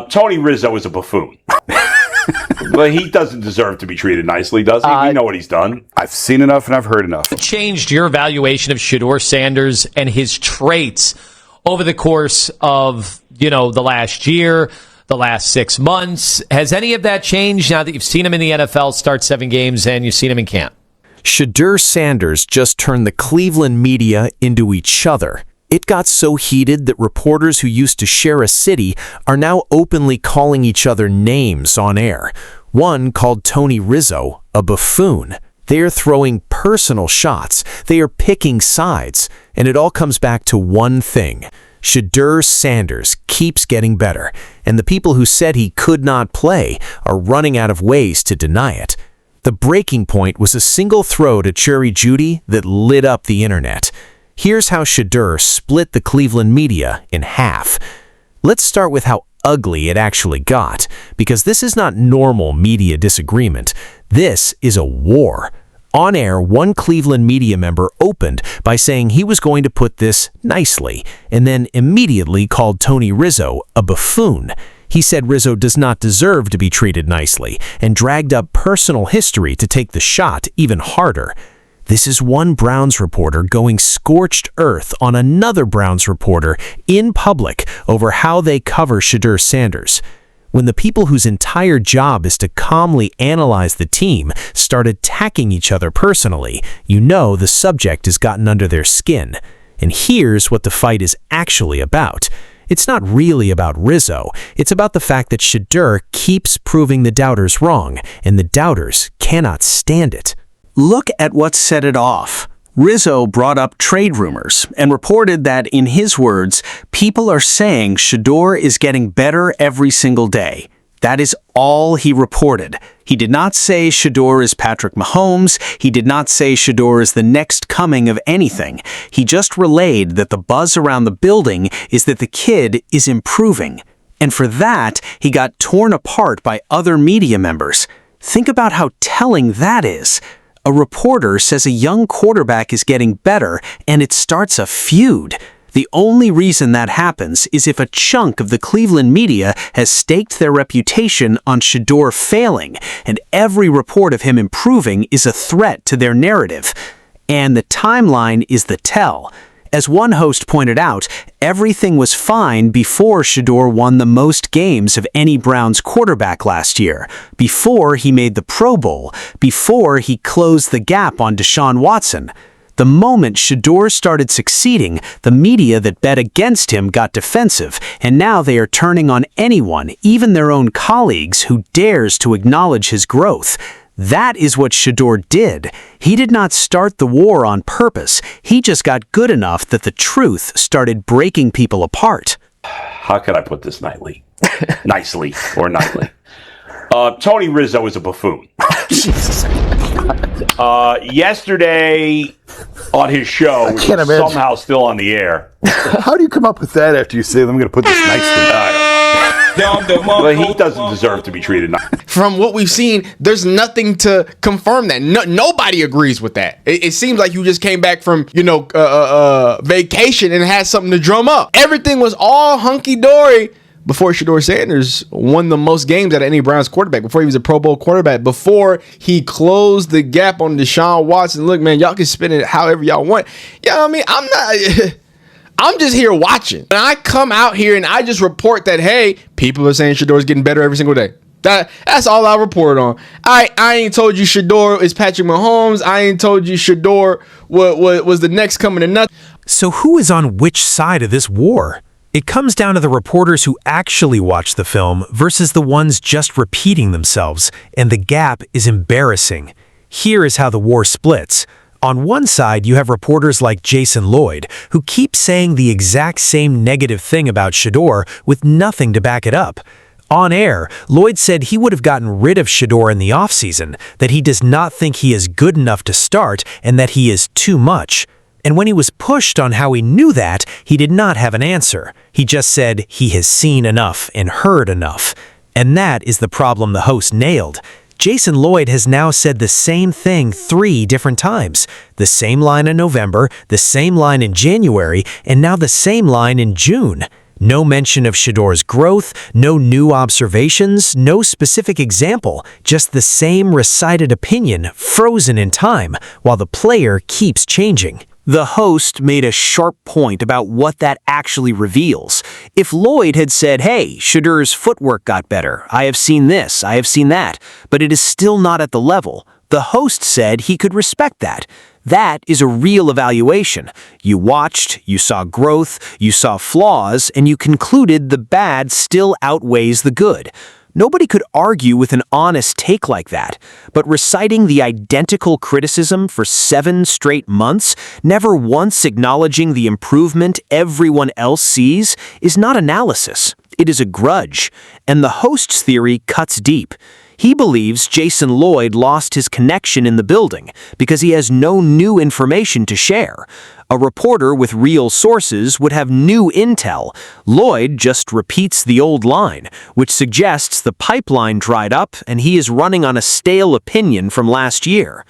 Tony Rizzo is a buffoon. But he doesn't deserve to be treated nicely, does he? We know what he's done. I've seen enough and I've heard enough. Changed your evaluation of Shedeur Sanders and his traits over the course of, the last year, the last 6 months? Has any of that changed now that you've seen him in the NFL start 7 games and you've seen him in camp? Shedeur Sanders just turned the Cleveland media into each other. It got so heated that reporters who used to share a city are now openly calling each other names on air. One called Tony Rizzo a buffoon. They are throwing personal shots. They are picking sides. And it all comes back to one thing. Shedeur Sanders keeps getting better, and the people who said he could not play are running out of ways to deny it. The breaking point was a single throw to Jerry Jeudy that lit up the internet. Here's how Shedeur split the Cleveland media in half. Let's start with how ugly it actually got, because this is not normal media disagreement. This is a war. On air, one Cleveland media member opened by saying he was going to put this nicely, and then immediately called Tony Rizzo a buffoon. He said Rizzo does not deserve to be treated nicely, and dragged up personal history to take the shot even harder. This is one Browns reporter going scorched earth on another Browns reporter in public over how they cover Shedeur Sanders. When the people whose entire job is to calmly analyze the team start attacking each other personally, the subject has gotten under their skin. And here's what the fight is actually about. It's not really about Rizzo. It's about the fact that Shedeur keeps proving the doubters wrong, and the doubters cannot stand it. Look at what set it off. Rizzo brought up trade rumors and reported that, in his words, people are saying Shedeur is getting better every single day. That is all he reported. He did not say Shedeur is Patrick Mahomes. He did not say Shedeur is the next coming of anything. He just relayed that the buzz around the building is that the kid is improving. And for that, he got torn apart by other media members. Think about how telling that is. A reporter says a young quarterback is getting better, and it starts a feud. The only reason that happens is if a chunk of the Cleveland media has staked their reputation on Shedeur failing, and every report of him improving is a threat to their narrative. And the timeline is the tell. As one host pointed out, everything was fine before Shedeur won the most games of any Browns quarterback last year, before he made the Pro Bowl, before he closed the gap on Deshaun Watson. The moment Shedeur started succeeding, the media that bet against him got defensive, and now they are turning on anyone, even their own colleagues, who dares to acknowledge his growth. That is what Shedeur did. He did not start the war on purpose. He just got good enough that the truth started breaking people apart. How could I put this nicely? Nightly. Tony Rizzo is a buffoon. Yesterday on his show, which is somehow still on the air. How do you come up with that after you say, I'm going to put this nicely? But he doesn't deserve to be treated nicely. From what we've seen, there's nothing to confirm that. Nobody agrees with that. It seems like you just came back from, vacation and had something to drum up. Everything was all hunky-dory before Shedeur Sanders won the most games out of any Browns quarterback, before he was a Pro Bowl quarterback, before he closed the gap on Deshaun Watson. Look, man, y'all can spin it however y'all want. I'm just here watching. And I come out here and I just report that, hey, people are saying Shedeur is getting better every single day. That's all I report on. I ain't told you Shedeur is Patrick Mahomes. I ain't told you Shedeur was the next coming to nothing. So who is on which side of this war? It comes down to the reporters who actually watch the film versus the ones just repeating themselves, and the gap is embarrassing. Here is how the war splits. On one side, you have reporters like Jason Lloyd, who keep saying the exact same negative thing about Shedeur with nothing to back it up. On air, Lloyd said he would have gotten rid of Shedeur in the offseason, that he does not think he is good enough to start, and that he is too much. And when he was pushed on how he knew that, he did not have an answer. He just said he has seen enough and heard enough. And that is the problem the host nailed. Jason Lloyd has now said the same thing 3 different times. The same line in November, the same line in January, and now the same line in June. No mention of Shedeur's growth, no new observations, no specific example, just the same recited opinion frozen in time while the player keeps changing. The host made a sharp point about what that actually reveals. If Lloyd had said, hey, Shedeur's footwork got better, I have seen this, I have seen that, but it is still not at the level, the host said he could respect that. That is a real evaluation. You watched, you saw growth, you saw flaws, and you concluded the bad still outweighs the good. Nobody could argue with an honest take like that, but reciting the identical criticism for 7 straight months, never once acknowledging the improvement everyone else sees, is not analysis. It is a grudge, and the host's theory cuts deep. He believes Jason Lloyd lost his connection in the building because he has no new information to share. A reporter with real sources would have new intel. Lloyd just repeats the old line, which suggests the pipeline dried up and he is running on a stale opinion from last year.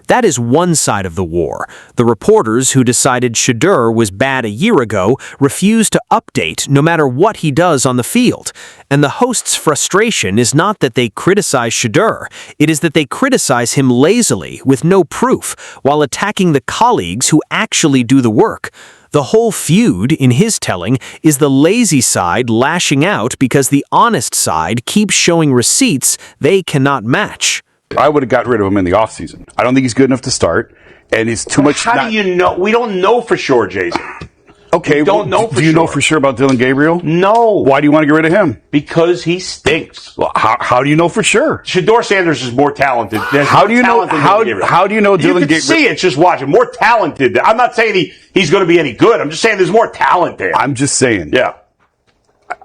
That is one side of the war. The reporters who decided Shedeur was bad a year ago refuse to update no matter what he does on the field. And the host's frustration is not that they criticize Shedeur, it is that they criticize him lazily with no proof while attacking the colleagues who actually do the work. The whole feud, in his telling, is the lazy side lashing out because the honest side keeps showing receipts they cannot match. I would have got rid of him in the offseason. I don't think he's good enough to start, and he's too much. How do you know? We don't know for sure, Jason. Okay, we don't know for sure. Do you know for sure about Dylan Gabriel? No. Why do you want to get rid of him? Because he stinks. Well, how do you know for sure? Shedeur Sanders is more talented. How do you know? How do you know Dylan Gabriel? You can see it. Just watch it. More talented. I'm not saying he's going to be any good. I'm just saying there's more talent there. I'm just saying. Yeah.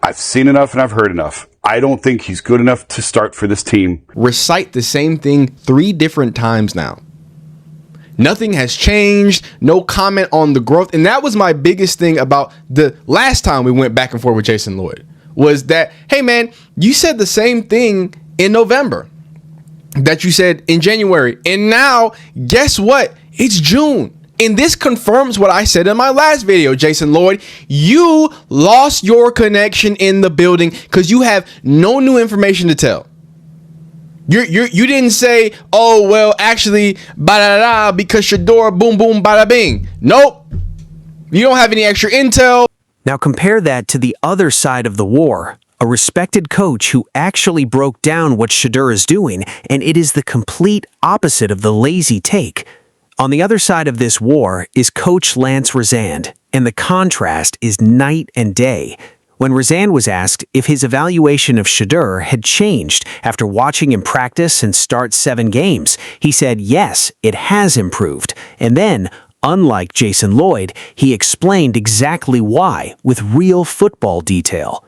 I've seen enough and I've heard enough. I don't think he's good enough to start for this team. Recite the same thing 3 different times now. Nothing has changed. No comment on the growth. And that was my biggest thing about the last time we went back and forth with Jason Lloyd, was that, hey, man, you said the same thing in November that you said in January. And now, guess what? It's June. And this confirms what I said in my last video, Jason Lloyd. You lost your connection in the building because you have no new information to tell. You didn't say, oh, well, actually, ba-da-da, because Shedeur, boom, boom, bada bing. Nope. You don't have any extra intel. Now compare that to the other side of the war. A respected coach who actually broke down what Shedeur is doing, and it is the complete opposite of the lazy take. On the other side of this war is Coach Lance Rosand, and the contrast is night and day. When Rosand was asked if his evaluation of Shedeur had changed after watching him practice and start 7 games, he said yes, it has improved. And then, unlike Jason Lloyd, he explained exactly why with real football detail.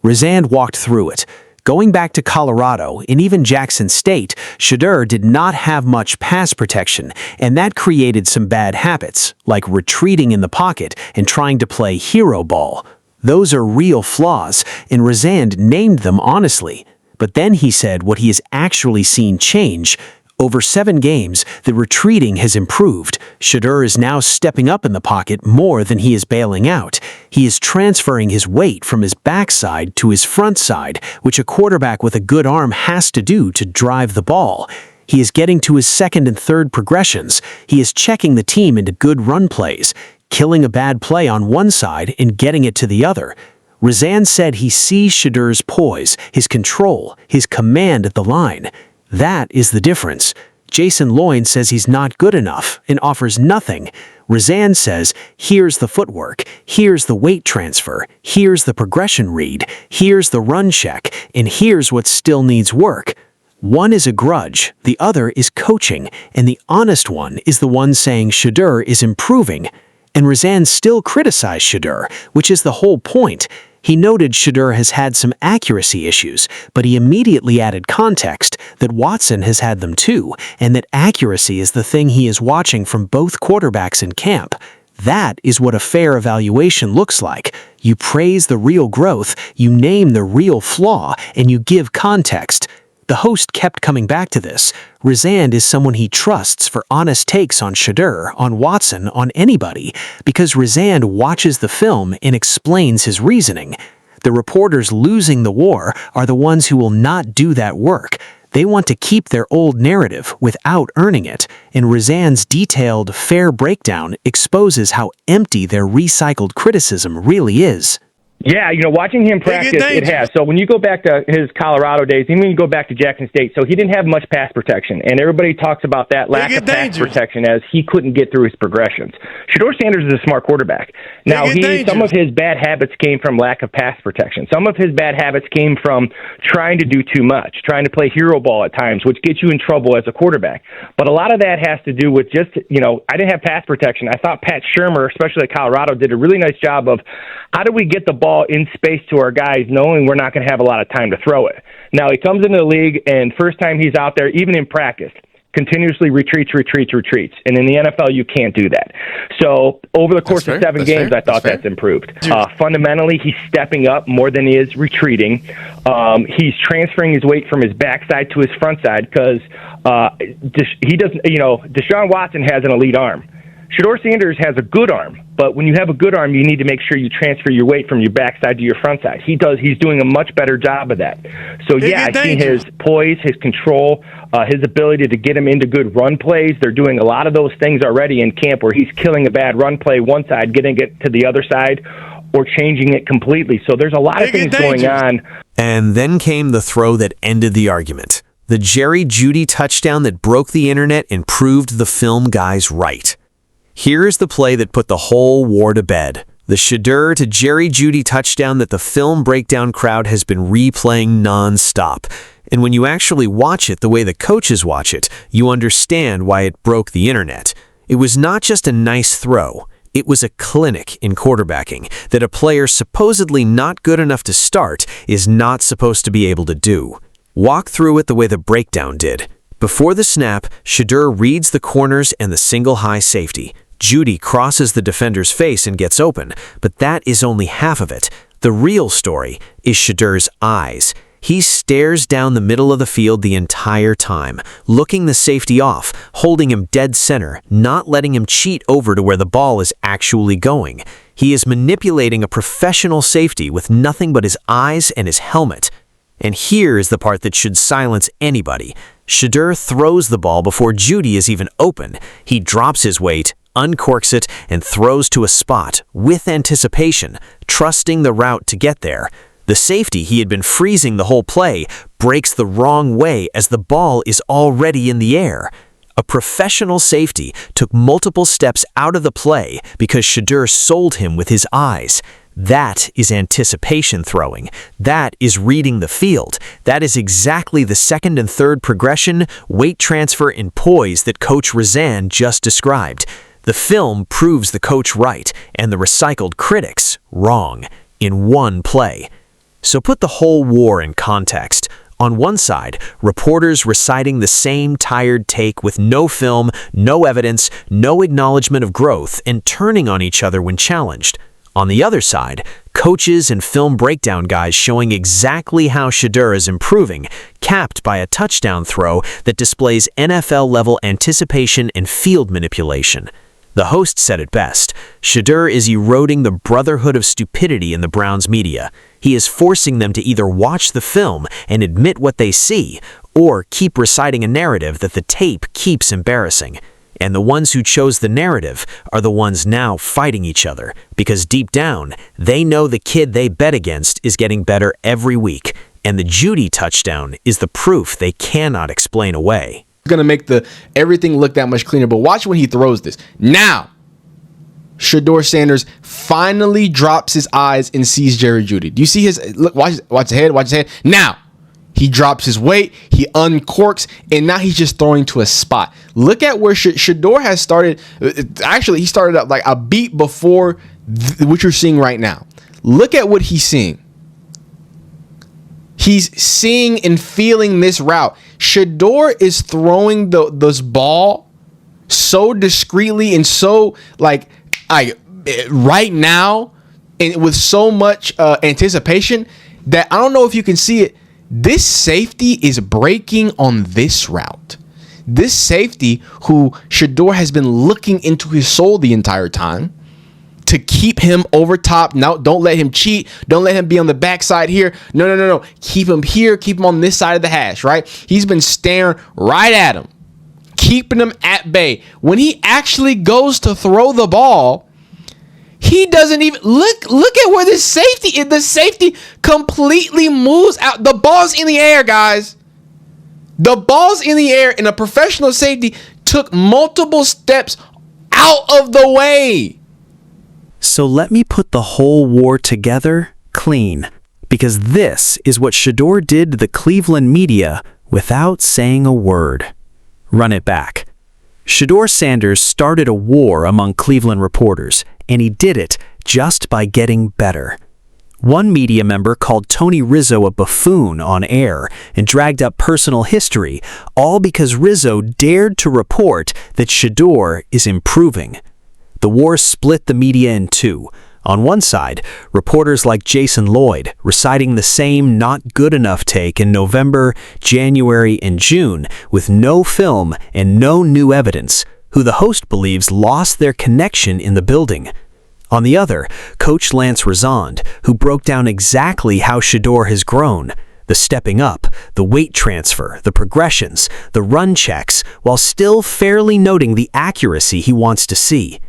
Rosand walked through it. Going back to Colorado and even Jackson State, Shedeur did not have much pass protection, and that created some bad habits, like retreating in the pocket and trying to play hero ball. Those are real flaws, and Rosand named them honestly. But then he said what he has actually seen change. Over 7 games, the retreating has improved. Shedeur is now stepping up in the pocket more than he is bailing out. He is transferring his weight from his backside to his front side, which a quarterback with a good arm has to do to drive the ball. He is getting to his second and third progressions. He is checking the team into good run plays, killing a bad play on one side and getting it to the other. Rosand said he sees Shedeur's poise, his control, his command at the line. That is the difference. Jason Lloyd says he's not good enough and offers nothing. Rosand says, here's the footwork, here's the weight transfer, here's the progression read, here's the run check, and here's what still needs work. One is a grudge, the other is coaching, and the honest one is the one saying Shedeur is improving. And Rosand still criticized Shedeur, which is the whole point. He noted Shedeur has had some accuracy issues, but he immediately added context that Watson has had them too, and that accuracy is the thing he is watching from both quarterbacks in camp. That is what a fair evaluation looks like. You praise the real growth, you name the real flaw, and you give context. The host kept coming back to this. Rizand is someone he trusts for honest takes on Shedeur, on Watson, on anybody, because Rizand watches the film and explains his reasoning. The reporters losing the war are the ones who will not do that work. They want to keep their old narrative without earning it, and Rizand's detailed, fair breakdown exposes how empty their recycled criticism really is. Yeah, watching him practice, it has. So when you go back to his Colorado days, even when you go back to Jackson State, so he didn't have much pass protection, and everybody talks about that lack of pass protection as he couldn't get through his progressions. Shedeur Sanders is a smart quarterback. Now, some of his bad habits came from lack of pass protection. Some of his bad habits came from trying to do too much, trying to play hero ball at times, which gets you in trouble as a quarterback. But a lot of that has to do with just, I didn't have pass protection. I thought Pat Shurmur, especially at Colorado, did a really nice job of how do we get the ball in space to our guys knowing we're not going to have a lot of time to throw it. Now, he comes into the league, and first time he's out there, even in practice, continuously retreats. And in the NFL, you can't do that. So over the course of 7 games, I thought that's improved. Fundamentally, he's stepping up more than he is retreating. He's transferring his weight from his backside to his front side because he doesn't, Deshaun Watson has an elite arm. Shedeur Sanders has a good arm, but when you have a good arm, you need to make sure you transfer your weight from your backside to your front side. He's doing a much better job of that. So, I see his poise, his control, his ability to get him into good run plays. They're doing a lot of those things already in camp where he's killing a bad run play one side, getting it to the other side, or changing it completely. So there's a lot of things going on. And then came the throw that ended the argument. The Jerry Jeudy touchdown that broke the internet and proved the film guys right. Here's the play that put the whole war to bed. The Shedeur to Jerry Jeudy touchdown that the film breakdown crowd has been replaying non-stop. And when you actually watch it the way the coaches watch it, you understand why it broke the internet. It was not just a nice throw. It was a clinic in quarterbacking that a player supposedly not good enough to start is not supposed to be able to do. Walk through it the way the breakdown did. Before the snap, Shedeur reads the corners and the single high safety. Jeudy crosses the defender's face and gets open, but that is only half of it. The real story is Shedeur's eyes. He stares down the middle of the field the entire time, looking the safety off, holding him dead center, not letting him cheat over to where the ball is actually going. He is manipulating a professional safety with nothing but his eyes and his helmet. And here is the part that should silence anybody. Shedeur throws the ball before Jeudy is even open. He drops his weight, uncorks it, and throws to a spot with anticipation, trusting the route to get there. The safety he had been freezing the whole play breaks the wrong way as the ball is already in the air. A professional safety took multiple steps out of the play because Shedeur sold him with his eyes. That is anticipation throwing. That is reading the field. That is exactly the second and third progression, weight transfer, and poise that Coach Rizand just described. The film proves the coach right and the recycled critics wrong in one play. So put the whole war in context. On one side, reporters reciting the same tired take with no film, no evidence, no acknowledgement of growth, and turning on each other when challenged. On the other side, coaches and film breakdown guys showing exactly how Shedeur is improving, capped by a touchdown throw that displays NFL-level anticipation and field manipulation. The host said it best. Shedeur is eroding the brotherhood of stupidity in the Browns media. He is forcing them to either watch the film and admit what they see, or keep reciting a narrative that the tape keeps embarrassing. And the ones who chose the narrative are the ones now fighting each other, because deep down, they know the kid they bet against is getting better every week, and the Jeudy touchdown is the proof they cannot explain away. Going to make everything look that much cleaner, but watch when he throws this. Now, Shedeur Sanders finally drops his eyes and sees Jerry Jeudy. Do you see his look? Watch his head. Now, he drops his weight, he uncorks, and now he's just throwing to a spot. Look at where Shedeur has started. Actually, he started up like a beat before what you're seeing right now. Look at what he's seeing. He's seeing and feeling this route. Shedeur is throwing this ball so discreetly and so like right now, and with so much anticipation that I don't know if you can see it. This safety is breaking on this route. This safety, who Shedeur has been looking into his soul the entire time to keep him over top. Now, don't let him cheat. Don't let him be on the backside here. No. Keep him here. Keep him on this side of the hash, right? He's been staring right at him, keeping him at bay. When he actually goes to throw the ball, he doesn't even look at where the safety is. The safety completely moves out. The ball's in the air, guys. The ball's in the air, and a professional safety took multiple steps out of the way. So let me put the whole war together clean, because this is what Shedeur did to the Cleveland media without saying a word. Run it back. Shedeur Sanders started a war among Cleveland reporters, and he did it just by getting better. One media member called Tony Rizzo a buffoon on air and dragged up personal history, all because Rizzo dared to report that Shedeur is improving. The war split the media in two. On one side, reporters like Jason Lloyd, reciting the same not good enough take in November, January, and June with no film and no new evidence, who the host believes lost their connection in the building. On the other, Coach Lance Rezond, who broke down exactly how Shedeur has grown, the stepping up, the weight transfer, the progressions, the run checks, while still fairly noting the accuracy he wants to see.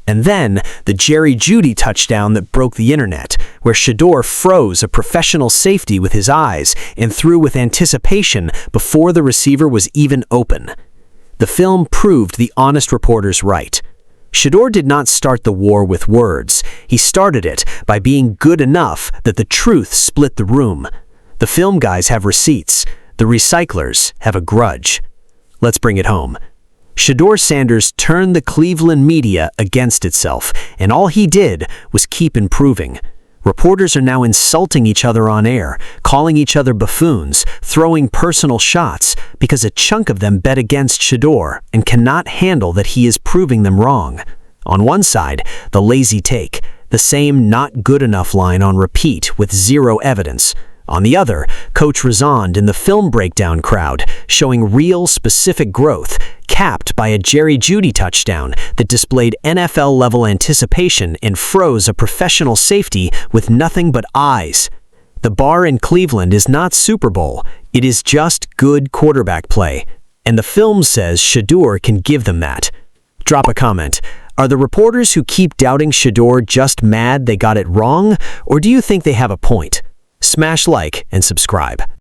And then, the Jerry Jeudy touchdown that broke the internet, where Shedeur froze a professional safety with his eyes and threw with anticipation before the receiver was even open. The film proved the honest reporters right. Shedeur did not start the war with words. He started it by being good enough that the truth split the room. The film guys have receipts. The recyclers have a grudge. Let's bring it home. Shedeur Sanders turned the Cleveland media against itself, and all he did was keep improving. Reporters are now insulting each other on air, calling each other buffoons, throwing personal shots, because a chunk of them bet against Shedeur and cannot handle that he is proving them wrong. On one side, the lazy take, the same not good enough line on repeat with zero evidence. On the other, Coach Rezond in the film breakdown crowd, showing real specific growth, capped by a Jerry Jeudy touchdown that displayed NFL-level anticipation and froze a professional safety with nothing but eyes. The bar in Cleveland is not Super Bowl, it is just good quarterback play, and the film says Shedeur can give them that. Drop a comment. Are the reporters who keep doubting Shedeur just mad they got it wrong, or do you think they have a point? Smash like and subscribe.